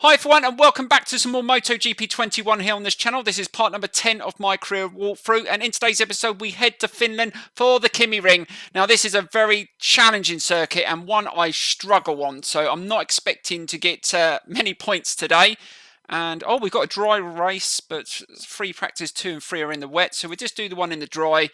Hi everyone and welcome back to some more MotoGP 21 here on this channel. This is part number 10 of my career walkthrough, and in today's episode we head to Finland for the KYMIRING. Now this is a very challenging circuit and one I struggle on, so I'm not expecting to get many points today. And oh, we've got a dry race, but free practice 2 and 3 are in the wet, so we'll just do the one in the dry.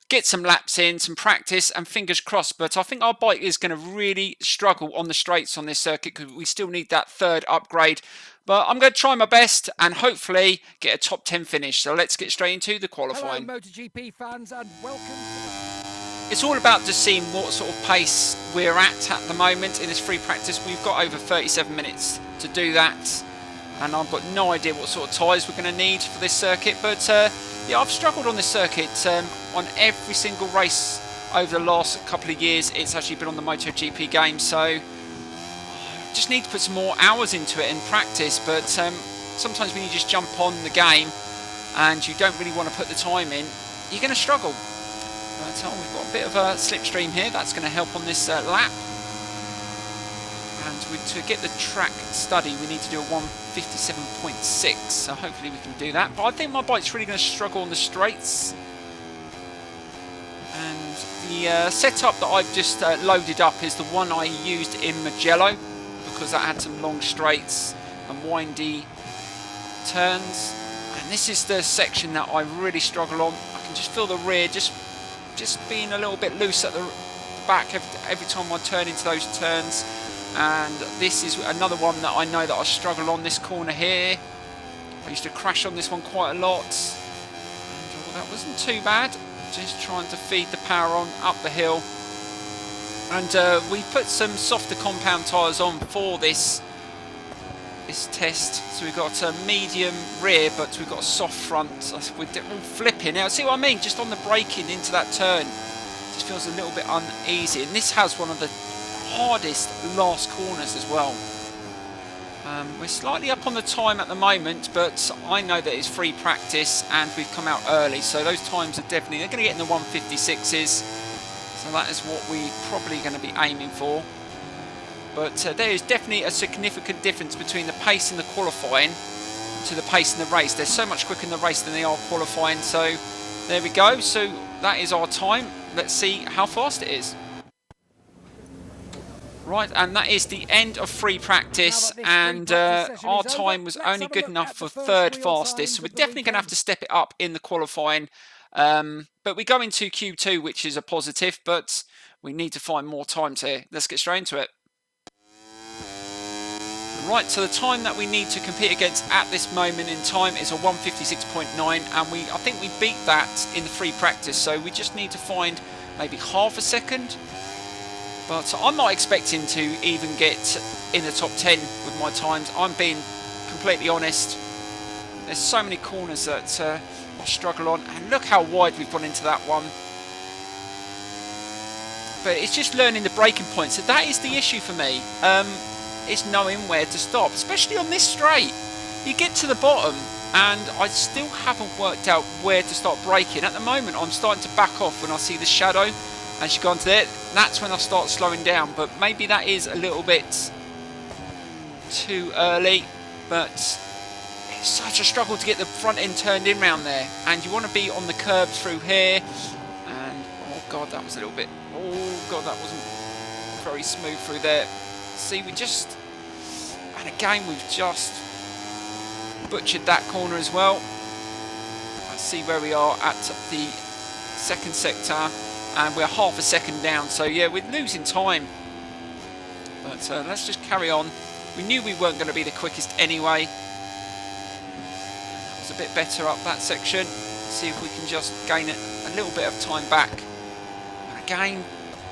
Get some laps in, some practice, and fingers crossed. But I think our bike is going to really struggle on the straights on this circuit because we still need that third upgrade. But I'm going to try my best and hopefully get a top 10 finish. So let's get straight into the qualifying. Hello, MotoGP fans, and welcome. It's all about just seeing what sort of pace we're at the moment in this free practice. We've got over 37 minutes to do that. And I've got no idea what sort of tyres we're going to need for this circuit. But yeah, I've struggled on this circuit on every single race over the last couple of years. It's actually been on the MotoGP game, so just need to put some more hours into it in practice. But sometimes when you just jump on the game and you don't really want to put the time in, you're going to struggle. But we've got a bit of a slipstream here. That's going to help on this lap. And to get the track study, we need to do a 157.6, so hopefully we can do that. But I think my bike's really going to struggle on the straights. And the setup that I've just loaded up is the one I used in Mugello, because that had some long straights and windy turns. And this is the section that I really struggle on. I can just feel the rear just being a little bit loose at the back every time I turn into those turns. And this is another one that I know that I struggle on, this corner here. I used to crash on this one quite a lot. And that wasn't too bad. Just trying to feed the power on up the hill. And we put some softer compound tyres on for this test. So we've got a medium rear, but we've got a soft front. So we're all flipping. Now, see what I mean? Just on the braking into that turn. It just feels a little bit uneasy. And this has one of the hardest last corners as well. We're slightly up on the time at the moment, but I know that it's free practice and we've come out early, so those times are definitely, they're going to get in the 156s, so that is what we're probably going to be aiming for. But there is definitely a significant difference between the pace in the qualifying to the pace in the race. They're so much quicker in the race than they are qualifying, so there we go. So that is our time. Let's see how fast it is. Right, and that is the end of free practice, and our time was only good enough for third fastest, so we're definitely going to have to step it up in the qualifying. But we go into Q2, which is a positive, but we need to find more times here. Let's get straight into it. Right, so the time that we need to compete against at this moment in time is a 156.9, and I think we beat that in the free practice, so we just need to find maybe half a second. But I'm not expecting to even get in the top 10 with my times. I'm being completely honest. There's so many corners that I struggle on. And look how wide we've gone into that one. But it's just learning the braking points. So that is the issue for me. It's knowing where to stop. Especially on this straight. You get to the bottom and I still haven't worked out where to start braking. At the moment I'm starting to back off when I see the shadow. As you go onto there, that's when I start slowing down. But maybe that is a little bit too early. But it's such a struggle to get the front end turned in round there. And you want to be on the curb through here. And oh god, that was a little bit. Oh god, that wasn't very smooth through there. See, we just. And again, we've just butchered that corner as well. Let's see where we are at the second sector. And we're half a second down, so yeah, we're losing time. But let's just carry on. We knew we weren't going to be the quickest anyway. That was a bit better up that section. See if we can just gain a little bit of time back. And again,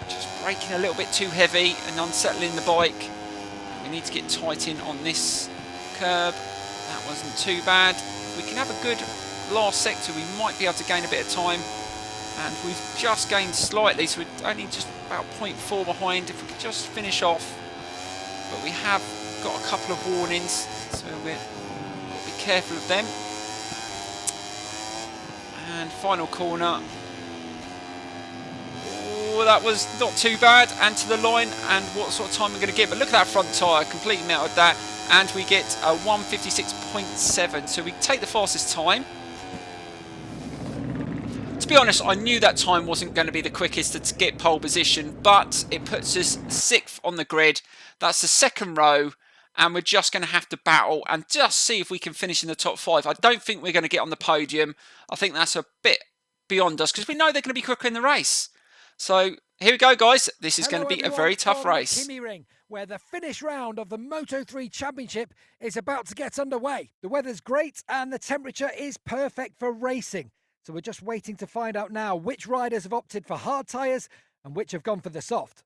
just braking a little bit too heavy and unsettling the bike. We need to get tight in on this curb. That wasn't too bad. If we can have a good last sector, we might be able to gain a bit of time. And we've just gained slightly, so we're only just about 0.4 behind if we could just finish off. But we have got a couple of warnings, so we'll be careful of them. And final corner. Oh, that was not too bad. And to the line, and what sort of time we're going to get. But look at that front tyre, completely melted that. and we get a 1:56.7. So we take the fastest time. To be honest, I knew that time wasn't going to be the quickest to get pole position, but it puts us 6th on the grid. That's the second row, and we're just going to have to battle and just see if we can finish in the top 5. I don't think we're going to get on the podium. I think that's a bit beyond us because we know they're going to be quicker in the race. So here we go, guys. This is going to be a very tough race. KYMIRING, where the finish round of the Moto3 Championship is about to get underway. The weather's great and the temperature is perfect for racing. So we're just waiting to find out now which riders have opted for hard tyres and which have gone for the soft.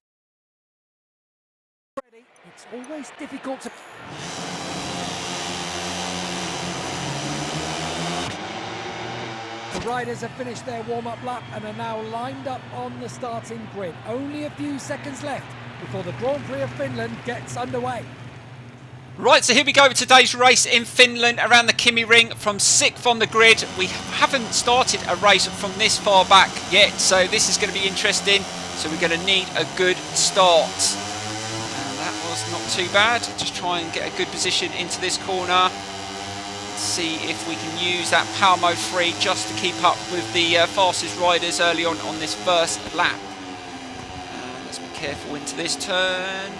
It's always difficult to... The riders have finished their warm-up lap and are now lined up on the starting grid. Only a few seconds left before the Grand Prix of Finland gets underway. Right, so here we go with today's race in Finland around the KYMIRING from 6th on the grid. We haven't started a race from this far back yet, so this is going to be interesting. So we're going to need a good start. And that was not too bad. Just try and get a good position into this corner. See if we can use that power mode 3 just to keep up with the fastest riders early on this first lap. Let's be careful into this turn.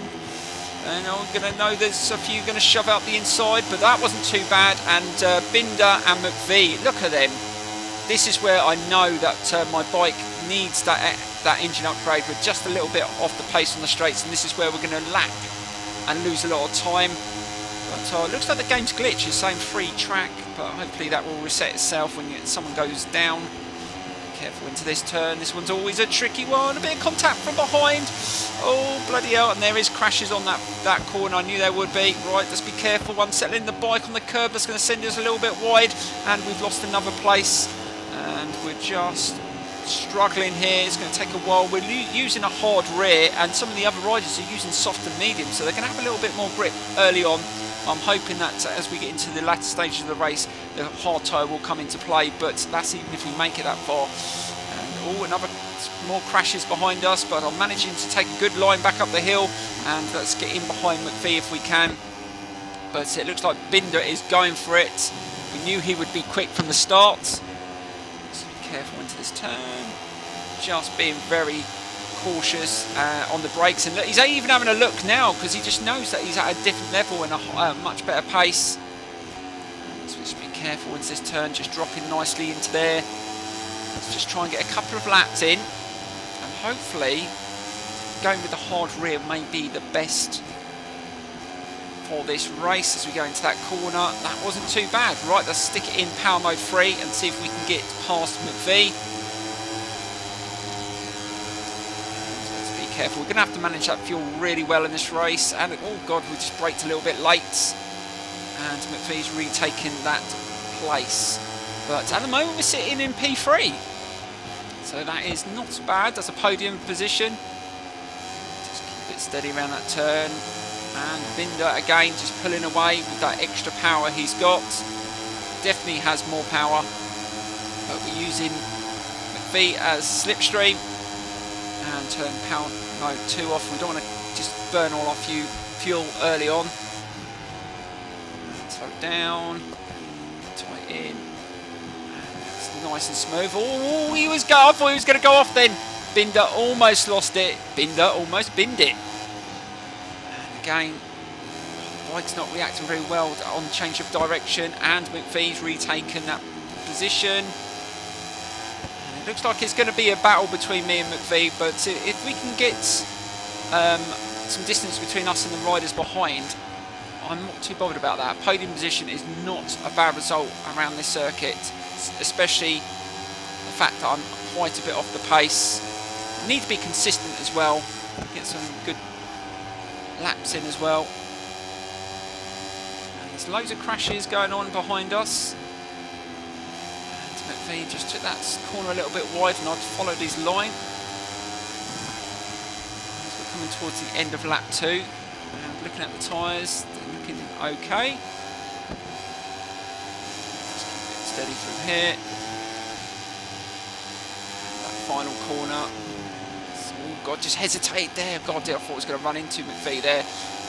And I'm going to know there's a few going to shove out the inside, but that wasn't too bad. And Binder and McVie, look at them. This is where I know that my bike needs that engine upgrade. We're just a little bit off the pace on the straights, and this is where we're going to lack and lose a lot of time. But it looks like the game's glitch. It's saying free track, but hopefully that will reset itself when someone goes down. Careful into this turn. This one's always a tricky one. A bit of contact from behind. Oh, bloody hell. And there is crashes on that corner. I knew there would be. Right, let's be careful. Unsettling the bike on the curb. That's going to send us a little bit wide. And we've lost another place. And we're just struggling here. It's going to take a while. We're using a hard rear, and some of the other riders are using soft and medium, so they're going to have a little bit more grip early on. I'm hoping that as we get into the latter stages of the race, the hard tyre will come into play, but that's even if we make it that far. And another more crashes behind us, but I'm managing to take a good line back up the hill, and let's get in behind McVie if we can. But it looks like Binder is going for it. We knew he would be quick from the start. Let's be careful into this turn. Just being very cautious on the brakes, and look, he's even having a look now because he just knows that he's at a different level and a much better pace. So just be careful into this turn, just dropping nicely into there. Let's just try and get a couple of laps in, and hopefully going with the hard rear may be the best for this race as we go into that corner. That wasn't too bad. Right, let's stick it in power mode 3 and see if we can get past McVie. Careful, we're going to have to manage that fuel really well in this race, and oh god, we just braked a little bit late, and McVie's retaken that place. But at the moment we're sitting in P3, so that is not bad. That's a podium position. Just keep it steady around that turn, and Binder again just pulling away with that extra power he's got. Definitely has more power, but we're using McVie as slipstream and turn power mode 2 off. We don't want to just burn all our fuel early on. Slow it down, tight in. It's nice and smooth. Oh, I thought he was going to go off then. Binder almost lost it. Binder almost binned it. And again, the bike's not reacting very well on change of direction, and McVie's retaken that position. Looks like it's going to be a battle between me and McVie, but if we can get some distance between us and the riders behind, I'm not too bothered about that. Podium position is not a bad result around this circuit, especially the fact that I'm quite a bit off the pace. I need to be consistent as well, get some good laps in as well. And there's loads of crashes going on behind us. McVie just took that corner a little bit wide, and I've followed his line. So we're coming towards the end of lap 2, and looking at the tyres, they're looking okay. Just keep it steady through here. That final corner. Oh god, just hesitated there. God, I thought I was going to run into McVie there,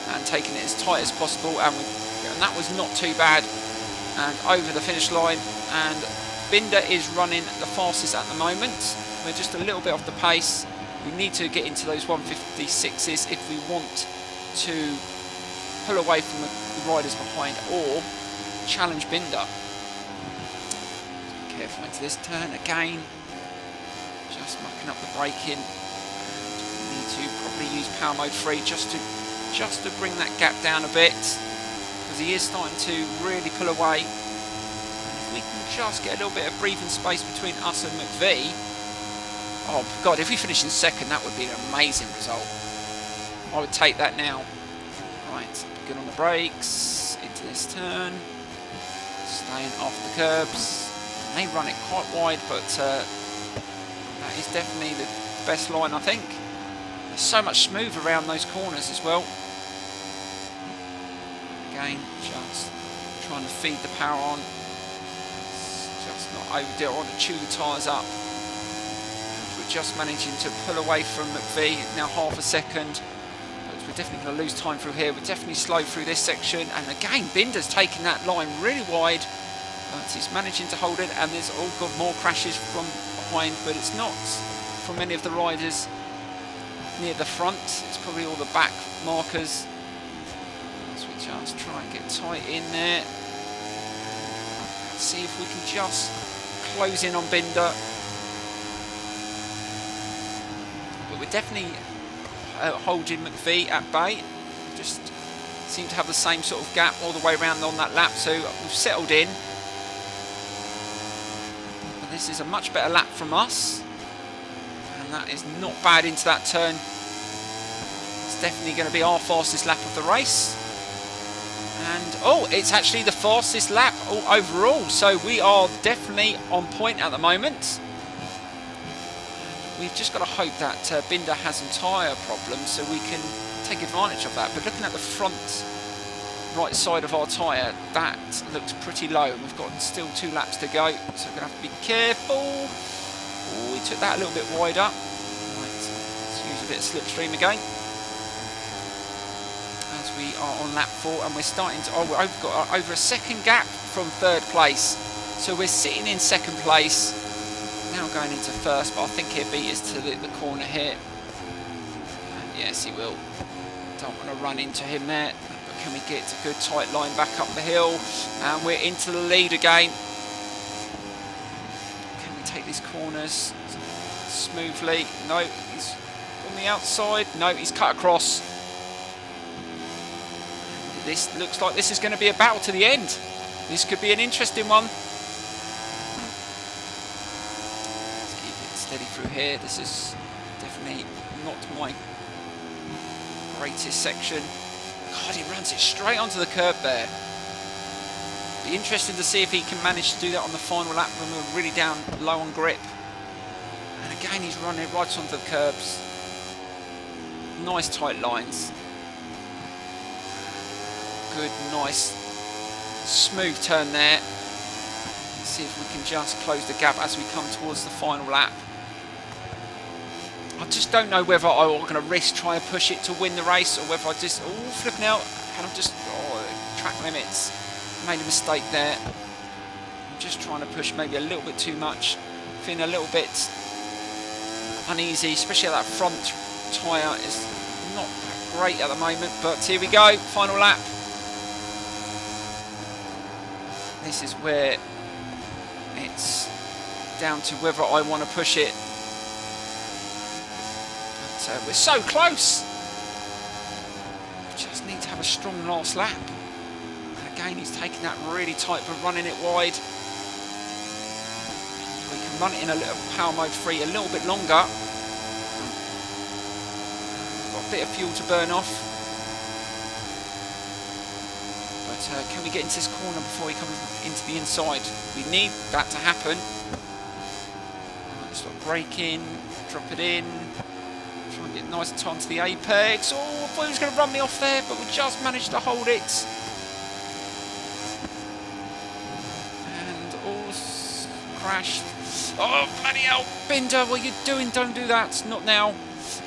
and taking it as tight as possible, and we're and that was not too bad. And over the finish line, and Binder is running the fastest at the moment. We're just a little bit off the pace. We need to get into those 156s if we want to pull away from the riders behind or challenge Binder. Careful into this turn again. Just mucking up the braking. And we need to probably use power mode 3 just to bring that gap down a bit, because he is starting to really pull away. And if we can just get a little bit of breathing space between us and McVie. Oh God, if we finish in second, that would be an amazing result. I would take that now. Right, good on the brakes, into this turn, staying off the curbs. They run it quite wide, but that is definitely the best line, I think. There's so much smooth around those corners as well. Again, just trying to feed the power on. It's just not overdo it. I want to chew the tyres up. We're just managing to pull away from McVie, now half a second. We're definitely going to lose time through here. We're definitely slow through this section. And again, Binder's taking that line really wide. But he's managing to hold it. And there's all got more crashes from behind. But it's not from any of the riders near the front. It's probably all the back markers. So we just try and get tight in there. Let's see if we can just close in on Binder. But we're definitely holding McVie at bay. Just seem to have the same sort of gap all the way around on that lap, so we've settled in. But this is a much better lap from us, and that is not bad into that turn. It's definitely going to be our fastest lap of the race. And oh, it's actually the fastest lap overall, so we are definitely on point at the moment. We've just got to hope that Binder has some tyre problems so we can take advantage of that. But looking at the front right side of our tyre, that looks pretty low. We've got still 2 laps to go, so we're going to have to be careful. Oh, we took that a little bit wider. Right, let's use a bit of slipstream again. As we are on lap 4, and we're starting to... Oh, we've got over a second gap from 3rd place. So we're sitting in 2nd place. Now going into 1st, but I think he'll beat us to the corner here. And yes, he will. Don't want to run into him there. But can we get a good tight line back up the hill? And we're into the lead again. Can we take these corners smoothly? No, he's on the outside. No, he's cut across. This looks like this is going to be a battle to the end. This could be an interesting one. Steady through here. This is definitely not my greatest section. God, he runs it straight onto the curb there. Be interesting to see if he can manage to do that on the final lap when we're really down low on grip. And again, he's running it right onto the curbs. Nice tight lines. Good, nice, smooth turn there. Let's see if we can just close the gap as we come towards the final lap. I just don't know whether I'm going to risk trying to push it to win the race, or whether I just, oh, flipping out, and I'm just, track limits, made a mistake there. I'm just trying to push maybe a little bit too much, feeling a little bit uneasy, especially that front tyre is not that great at the moment, but here we go, final lap. This is where it's down to whether I want to push it. But we're so close. We just need to have a strong last lap. And again, he's taking that really tight but running it wide. We can run it in a little power mode 3 a little bit longer. Got a bit of fuel to burn off. But can we get into this corner before he comes into the inside? We need that to happen. Right, stop braking, drop it in. Try and get nice and tight onto the apex. Oh, I thought he was going to run me off there, but we just managed to hold it. And all crashed. Oh, bloody hell, Binder, what are you doing? Don't do that, not now.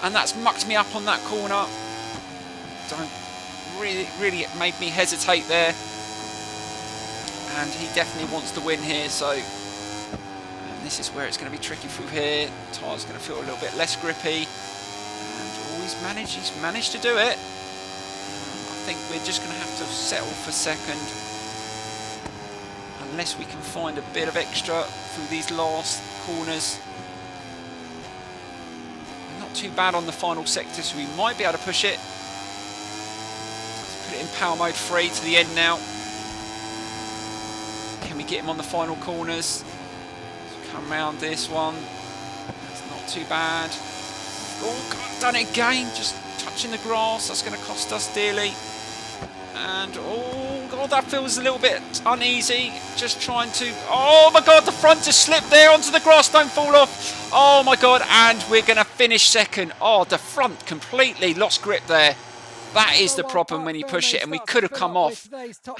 And that's mucked me up on that corner. Don't really made me hesitate there. And he definitely wants to win here, so this is where it's going to be tricky through here. Tyre's going to feel a little bit less grippy. And he's managed to do it. I think we're just going to have to settle for second. Unless we can find a bit of extra through these last corners. Not too bad on the final sector, so we might be able to push it. Let's put it in power mode 3 to the end now. Can we get him on the final corners? Let's come round this one. That's not too bad. Oh, God, done it again. Just touching the grass. That's going to cost us dearly. And, oh, God, that feels a little bit uneasy. Just trying to... Oh, my God, the front just slipped there onto the grass. Don't fall off. Oh, my God, and we're going to finish second. Oh, the front completely lost grip there. That is the problem when you push it, and we could have come off.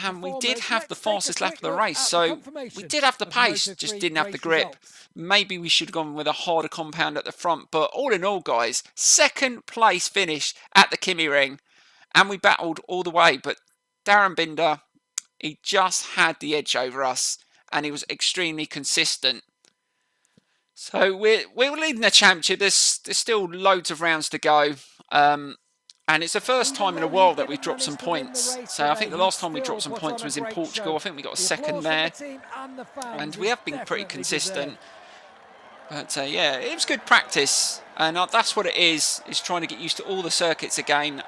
And we did have the fastest lap of the race, so we did have the pace, just didn't have the grip. Maybe we should have gone with a harder compound at the front, but all in all, guys, second place finish at the KYMIRING, and we battled all the way, but Darren Binder, he just had the edge over us, and he was extremely consistent. So we're leading the championship. There's still loads of rounds to go. And it's the first time in a while that we've dropped some points. So I think the last time we dropped some points was in Portugal. I think we got a second there. And we have been pretty consistent. But yeah, it was good practice. And that's what it is trying to get used to all the circuits again.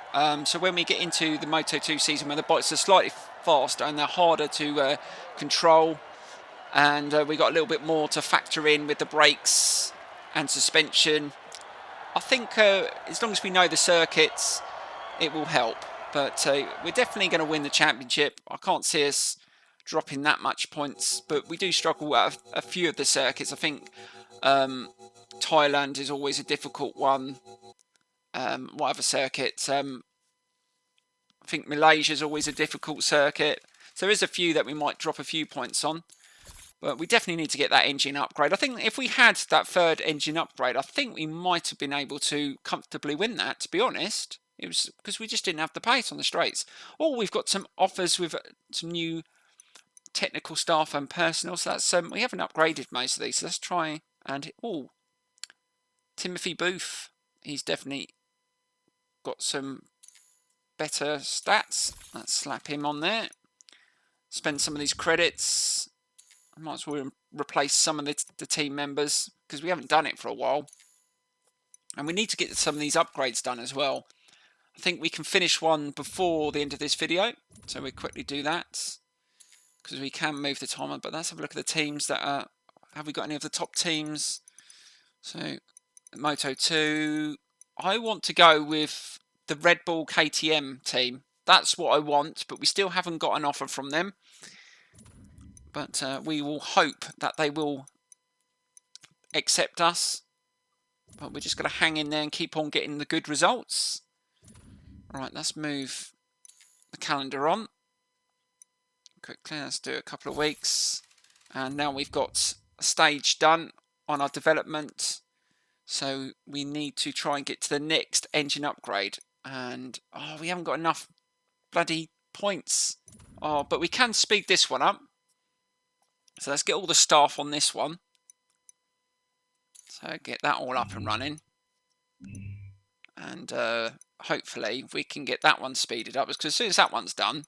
So when we get into the Moto2 season, where the bikes are slightly faster and they're harder to control, and we got a little bit more to factor in with the brakes and suspension, I think as long as we know the circuits, it will help. But we're definitely going to win the championship. I can't see us dropping that much points, but we do struggle at a few of the circuits. I think Thailand is always a difficult one. What other circuits? I think Malaysia is always a difficult circuit. So there is a few that we might drop a few points on. But we definitely need to get that engine upgrade. I think if we had that third engine upgrade, I think we might have been able to comfortably win that, to be honest. It was because we just didn't have the pace on the straights. Oh, we've got some offers with some new technical staff and personnel. So that's we haven't upgraded most of these. So let's try and... Oh, Timothy Booth. He's definitely got some better stats. Let's slap him on there. Spend some of these credits. I might as well replace some of the team members because we haven't done it for a while. And we need to get some of these upgrades done as well. I think we can finish one before the end of this video. So we quickly do that because we can move the timer. But let's have a look at the teams that are... Have we got any of the top teams? So Moto2. I want to go with the Red Bull KTM team. That's what I want, but we still haven't got an offer from them. But we will hope that they will accept us. But we're just going to hang in there and keep on getting the good results. Right, let's move the calendar on. Quickly, let's do a couple of weeks. And now we've got a stage done on our development. So we need to try and get to the next engine upgrade. And, oh, we haven't got enough bloody points. Oh, but we can speed this one up. So let's get all the staff on this one. So get that all up and running. And hopefully we can get that one speeded up. Because as soon as that one's done,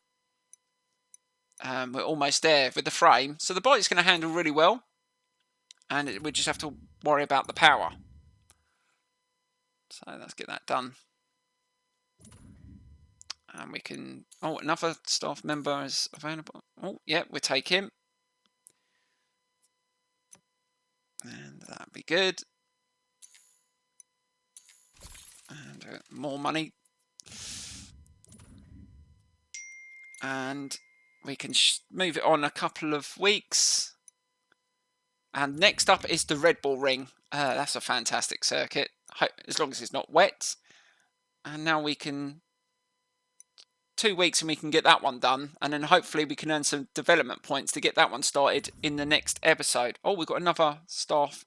we're almost there with the frame. So the bike's going to handle really well. And we just have to worry about the power. So let's get that done. And we can... Oh, another staff member is available. Oh, yeah, we'll take him. And that'd be good. And more money. And we can move it on a couple of weeks. And next up is the Red Bull Ring. That's a fantastic circuit, as long as it's not wet. And now we can... 2 weeks and we can get that one done. And then hopefully we can earn some development points to get that one started in the next episode. Oh, we've got another staff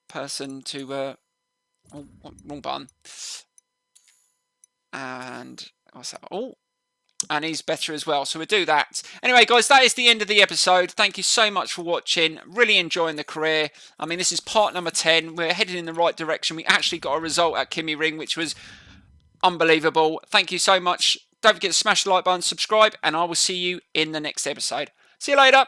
person to... oh, wrong button. And what's that? Oh, and he's better as well, so we'll do that. Anyway, guys, that is the end of the episode. Thank you so much for watching. Really enjoying the career. I mean, this is part number 10. We're headed in the right direction. We actually got a result at KYMIRING, which was unbelievable. Thank you so much. Don't forget to smash the like button, subscribe, and I will see you in the next episode. See you later.